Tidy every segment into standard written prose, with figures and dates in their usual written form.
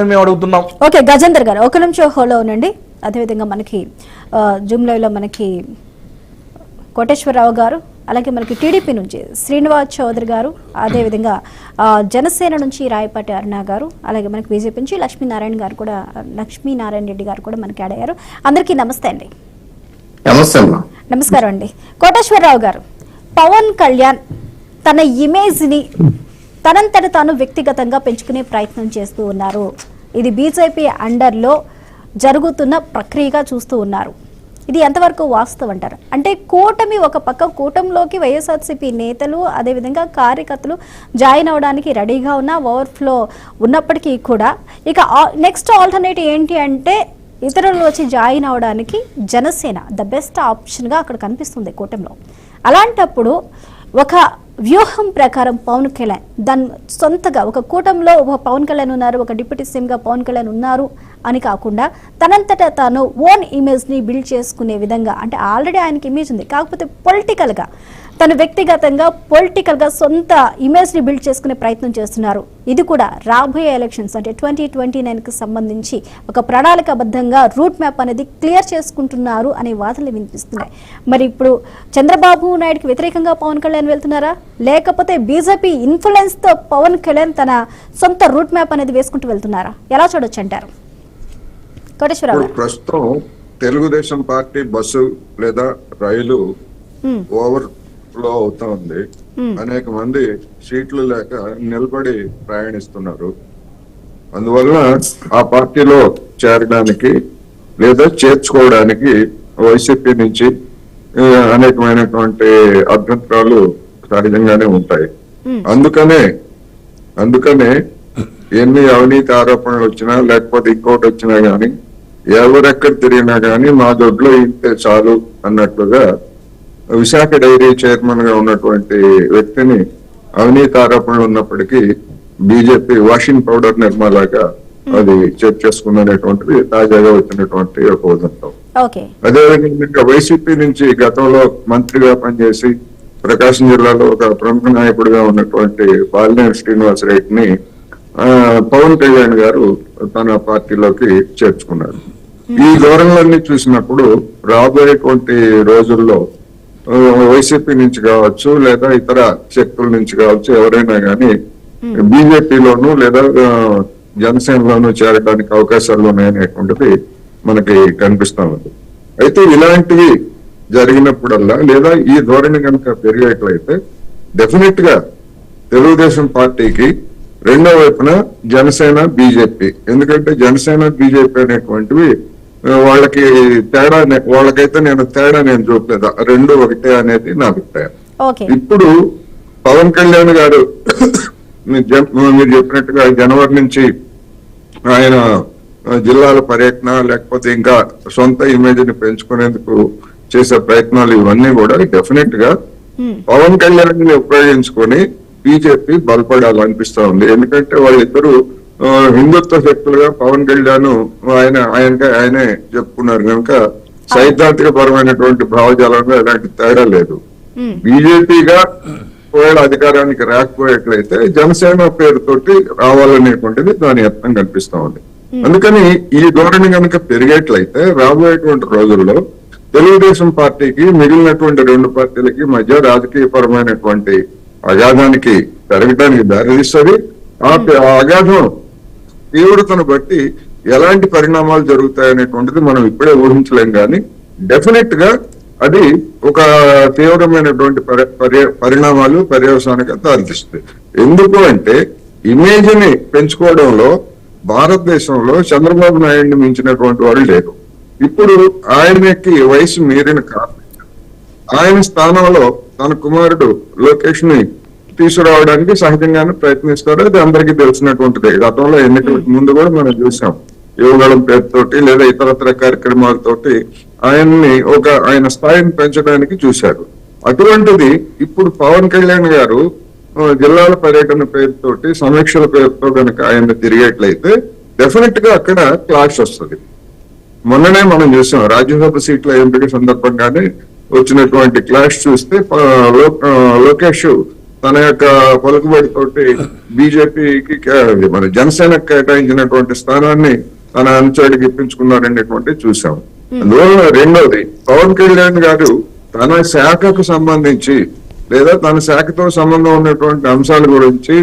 మేము అడుగుతున్నాం. ఓకే గజేందర్ గారు ఒక నిమిషం హోలో ఉండండి. అదేవిధంగా మనకి జూమ్ లైవ్ లో మనకి కోటేశ్వరరావు గారు, అలాగే మనకి టీడీపీ నుంచి శ్రీనివాస్ చౌదరి గారు, అదేవిధంగా జనసేన నుంచి రాయపాటి అరుణ గారు, అలాగే మనకి బీజేపీ నుంచి లక్ష్మీనారాయణ రెడ్డి గారు కూడా మనకి యాడ్ అయ్యారు. అందరికీ నమస్తే అండి. నమస్కారం అండి. కోటేశ్వరరావు గారు, పవన్ కళ్యాణ్ తన ఇమేజ్ ని తనంతట తాను వ్యక్తిగతంగా పెంచుకునే ప్రయత్నం చేస్తూ ఉన్నారు. ఇది బీజేపీ అండర్లో జరుగుతున్న ప్రక్రియగా చూస్తూ ఉన్నారు. ఇది ఎంతవరకు వాస్తవం అంటారు? అంటే కూటమి ఒక పక్క, కూటమిలోకి వైఎస్ఆర్సీపీ నేతలు అదేవిధంగా కార్యకర్తలు జాయిన్ అవడానికి రెడీగా ఉన్న ఓవర్ఫ్లో ఉన్నప్పటికీ కూడా ఇక నెక్స్ట్ ఆల్టర్నేటివ్ ఏంటి అంటే ఇతరులు వచ్చి జాయిన్ అవడానికి జనసేన ద బెస్ట్ ఆప్షన్గా అక్కడ కనిపిస్తుంది కూటమిలో. అలాంటప్పుడు ఒక వ్యూహం ప్రకారం పవన్ కళ్యాణ్ దాని సొంతగా ఒక కూటమిలో ఒక పవన్ కళ్యాణ్ ఉన్నారు, ఒక డిప్యూటీ సీఎంగా పవన్ కళ్యాణ్ ఉన్నారు అని కాకుండా తనంతటా తాను ఓన్ ఇమేజ్ని బిల్డ్ చేసుకునే విధంగా, అంటే ఆల్రెడీ ఆయనకి ఇమేజ్ ఉంది, కాకపోతే పొలిటికల్గా తను వ్యక్తిగతంగా పొలిటికల్గా సొంత ఇమేజ్ని బిల్డ్ చేసుకునే ప్రయత్నం చేస్తున్నారు. ఇది కూడా రాబోయే ఎలక్షన్స్ అంటే 2029కి సంబంధించి ఒక ప్రణాళికాబద్ధంగా రూట్ మ్యాప్ అనేది క్లియర్ చేసుకుంటున్నారు అనే వాదనలు వినిపిస్తున్నాయి. మరి ఇప్పుడు చంద్రబాబు నాయుడుకి వ్యతిరేకంగా పవన్ కళ్యాణ్ వెళ్తున్నారా, లేకపోతే బీజేపీ ఇన్ఫ్లుయెన్స్తో పవన్ కళ్యాణ్ తన సొంత రూట్ మ్యాప్ అనేది వేసుకుంటూ వెళ్తున్నారా? ఎలా చూడొచ్చు అంటారు కోటేశ్వరరావు గారు? ప్రస్తుతం తెలుగుదేశం పార్టీ బస్సు లేదా రైలు ఓవర్ ఫ్లో అవుతా ఉంది. అనేక మంది సీట్లు లేక నిలబడి ప్రయాణిస్తున్నారు. అందువల్ల ఆ పార్టీలో చేరడానికి లేదా చేర్చుకోవడానికి వైసీపీ నుంచి అనేకమైనటువంటి అభ్యంతరాలు సహజంగానే ఉంటాయి. అందుకనే ఎన్ని అవినీతి ఆరోపణలు వచ్చినా లేకపోతే ఇంకోటి వచ్చినా గాని ఎవరెక్కడ తిరిగినా గాని మా దొడ్లో ఇంతే చాలు అన్నట్లుగా విశాఖ డైరీ చైర్మన్ గా ఉన్నటువంటి వ్యక్తిని అవినీతి ఆరోపణలు ఉన్నప్పటికీ బీజేపీ వాషింగ్ పౌడర్ నిర్మాలాగా అది చేర్చేసుకున్నటువంటిది తాజాగా వచ్చినటువంటి ఒక ఉదంతం. అదేవిధంగా వైసీపీ నుంచి గతంలో మంత్రిగా పనిచేసి ప్రకాశం జిల్లాలో ఒక ప్రముఖ నాయకుడిగా ఉన్నటువంటి బాలినేని శ్రీనివాసరెడ్డిని పవన్ కళ్యాణ్ గారు తన పార్టీలోకి చేర్చుకున్నారు. ఈ ధోరణులన్నీ చూసినప్పుడు రాబోయేటువంటి రోజుల్లో వైసీపీ నుంచి కావచ్చు లేదా ఇతర శక్తుల నుంచి కావచ్చు ఎవరైనా కానీ బీజేపీలోనూ లేదా జనసేనలోనూ చేరడానికి అవకాశాలు ఉన్నాయనేటువంటిది మనకి కనిపిస్తా ఉంది. అయితే ఇలాంటివి జరిగినప్పుడల్లా లేదా ఈ ధోరణి కనుక పెరిగేట్లయితే డెఫినెట్ గా తెలుగుదేశం పార్టీకి రెండో వైపున జనసేన బీజేపీ, ఎందుకంటే జనసేన బీజేపీ అనేటువంటివి వాళ్ళకి తేడా, వాళ్ళకైతే నేను చూపలేదు, రెండు ఒకటే అనేది నా అభిప్రాయం. ఇప్పుడు పవన్ కళ్యాణ్ గారు మీరు చెప్పినట్టుగా జనవరి నుంచి ఆయన జిల్లాల పర్యటన లేకపోతే ఇంకా సొంత ఇమేజ్ ని పెంచుకునేందుకు చేసే ప్రయత్నాలు ఇవన్నీ కూడా డెఫినెట్ గా పవన్ కళ్యాణ్ ని ఉపయోగించుకొని బీజేపీ బలపడాలనిపిస్తా ఉంది. ఎందుకంటే వాళ్ళిద్దరూ హిందుత్వ శక్తులుగా పవన్ కళ్యాణ్ ఆయనే చెప్పుకున్నారు కనుక సైద్ధాంతిక పరమైనటువంటి భావజాలంలో ఎలాంటి తేడా లేదు. బీజేపీగా ఒకవేళ అధికారానికి రాకపోయేట్లయితే జనసేన పేరుతోటి రావాలనేటువంటిది దాని యత్నం కనిపిస్తా ఉంది. అందుకని ఈ ధోరణి కనుక పెరిగేట్లయితే రాబోయేటువంటి రోజుల్లో తెలుగుదేశం పార్టీకి మిగిలినటువంటి రెండు పార్టీలకి మధ్య రాజకీయ పరమైనటువంటి అగాధానికి పెరగడానికి దారితీస్తుంది. ఆ అగాధం తీవ్రతను బట్టి ఎలాంటి పరిణామాలు జరుగుతాయనేటువంటిది మనం ఇప్పుడే ఊహించలేం, కానీ డెఫినెట్ గా అది ఒక తీవ్రమైనటువంటి పరిణామాలు పర్యవసానికి దారితీస్తుంది. ఎందుకు అంటే ఇమేజ్ ని పెంచుకోవడంలో భారతదేశంలో చంద్రబాబు నాయుడిని మించినటువంటి వాళ్ళు లేరు. ఇప్పుడు ఆయనకి వయసు మీరిన కారణం ఆయన స్థానంలో తన కుమారుడు లోకేష్ ని తీసుకురావడానికి సహజంగానే ప్రయత్నిస్తారు. అది అందరికీ తెలిసినటువంటిదే. గతంలో ఎన్నికలకు ముందు కూడా మనం చూసాం, యువగళం పేరుతోటి లేదా ఇతరత్ర కార్యక్రమాలతోటి ఆయన స్థాయిని పెంచడానికి చూశారు. అటువంటిది ఇప్పుడు పవన్ కళ్యాణ్ గారు జిల్లాల పర్యటన పేరుతోటి సమీక్షల పేరుతో కనుక ఆయన తిరిగేట్లయితే డెఫినెట్ గా అక్కడ క్లాష్ వస్తుంది. మొన్ననే మనం చూసాం రాజ్యసభ సీట్ల ఎంపిక సందర్భంగానే వచ్చినటువంటి క్లాష్ చూస్తే లోకేష్ తన యొక్క పలుకుబడితోటి బీజేపీకి మన జనసేనకు కేటాయించినటువంటి స్థానాన్ని తన అనుచరుడికి ఇప్పించుకున్నారనేటువంటి చూసాం. అందువల్ల రెండోది, పవన్ కళ్యాణ్ గారు తన శాఖకు సంబంధించి లేదా తన శాఖతో సంబంధం ఉన్నటువంటి అంశాల గురించి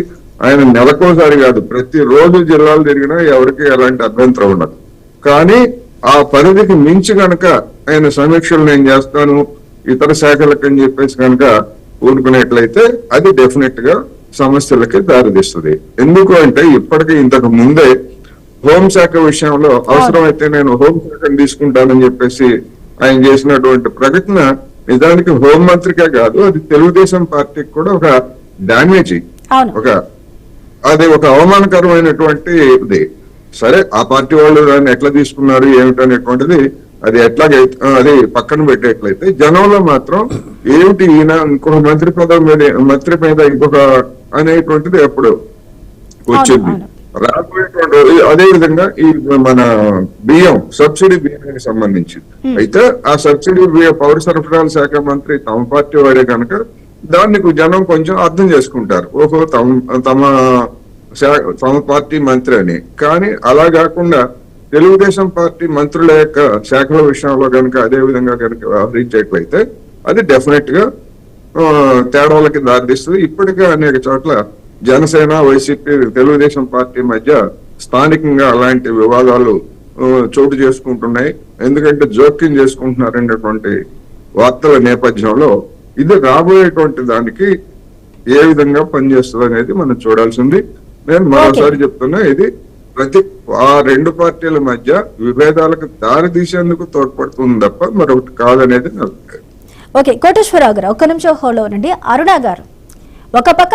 ఆయన నెలకోసారి కాదు, ప్రతి రోజు జిల్లాలు తిరిగినా ఎవరికి ఎలాంటి అభ్యంతరం ఉండదు. కానీ ఆ పరిధికి మించి కనుక ఆయన సమీక్షలు నేను చేస్తాను ఇతర శాఖలకు అని చెప్పేసి కనుక ఊరుకునేట్లయితే అది డెఫినెట్ గా సమస్యలకి దారితీస్తుంది. ఎందుకు అంటే ఇప్పటికీ ఇంతకు ముందే హోంశాఖ విషయంలో అవసరమైతే నేను హోంశాఖను తీసుకుంటానని చెప్పేసి ఆయన చేసినటువంటి ప్రకటన నిజానికి హోంమంత్రికే కాదు, అది తెలుగుదేశం పార్టీకి కూడా ఒక డ్యామేజ్, అది ఒక అవమానకరమైనటువంటి ఇది. సరే, ఆ పార్టీ వాళ్ళు దాన్ని ఎట్లా తీసుకున్నారు ఏమిటనేటువంటిది అది పక్కన పెట్టేట్లయితే జనంలో మాత్రం ఏమిటి ఈయన ఇంకొక మంత్రి మీద ఇంకొక అనేటువంటిది ఎప్పుడు వచ్చింది. రాబోయేటువంటి అదే విధంగా ఈ మన బియ్యం సబ్సిడీ బియ్యానికి సంబంధించి అయితే ఆ సబ్సిడీ బియ్యం పౌర సరఫరాల శాఖ మంత్రి తమ పార్టీ వాడే కనుక దాన్ని జనం కొంచెం అర్థం చేసుకుంటారు, ఓహో తమ పార్టీ మంత్రి అని. కానీ అలా కాకుండా తెలుగుదేశం పార్టీ మంత్రుల యొక్క శాఖల విషయంలో కనుక అదే విధంగా కనుక వ్యవహరించేట్లయితే అది డెఫినెట్ గా తేడాలకి దారితీస్తుంది. ఇప్పటికే అనేక చోట్ల జనసేన వైసీపీ తెలుగుదేశం పార్టీ మధ్య స్థానికంగా అలాంటి వివాదాలు చోటు చేసుకుంటున్నాయి. ఎందుకంటే జోక్యం చేసుకుంటున్నారనేటువంటి వార్తల నేపథ్యంలో ఇది రాబోయేటువంటి దానికి ఏ విధంగా పనిచేస్తుంది అనేది మనం చూడాల్సింది. నేను మరోసారి చెప్తున్నా, ఇది ఆ రెండు పార్టీల మధ్య విభేదాలకు దారి తీసేందుకు తోడ్పడుతుంది తప్ప మరొకటి కాదనేది నా అభిప్రాయం. ఓకే, కోటేశ్వరరావు గారు ఒక్క నిమిషం హోల్డ్ అవ్వండి. అరుణ గారు, ఒక పక్క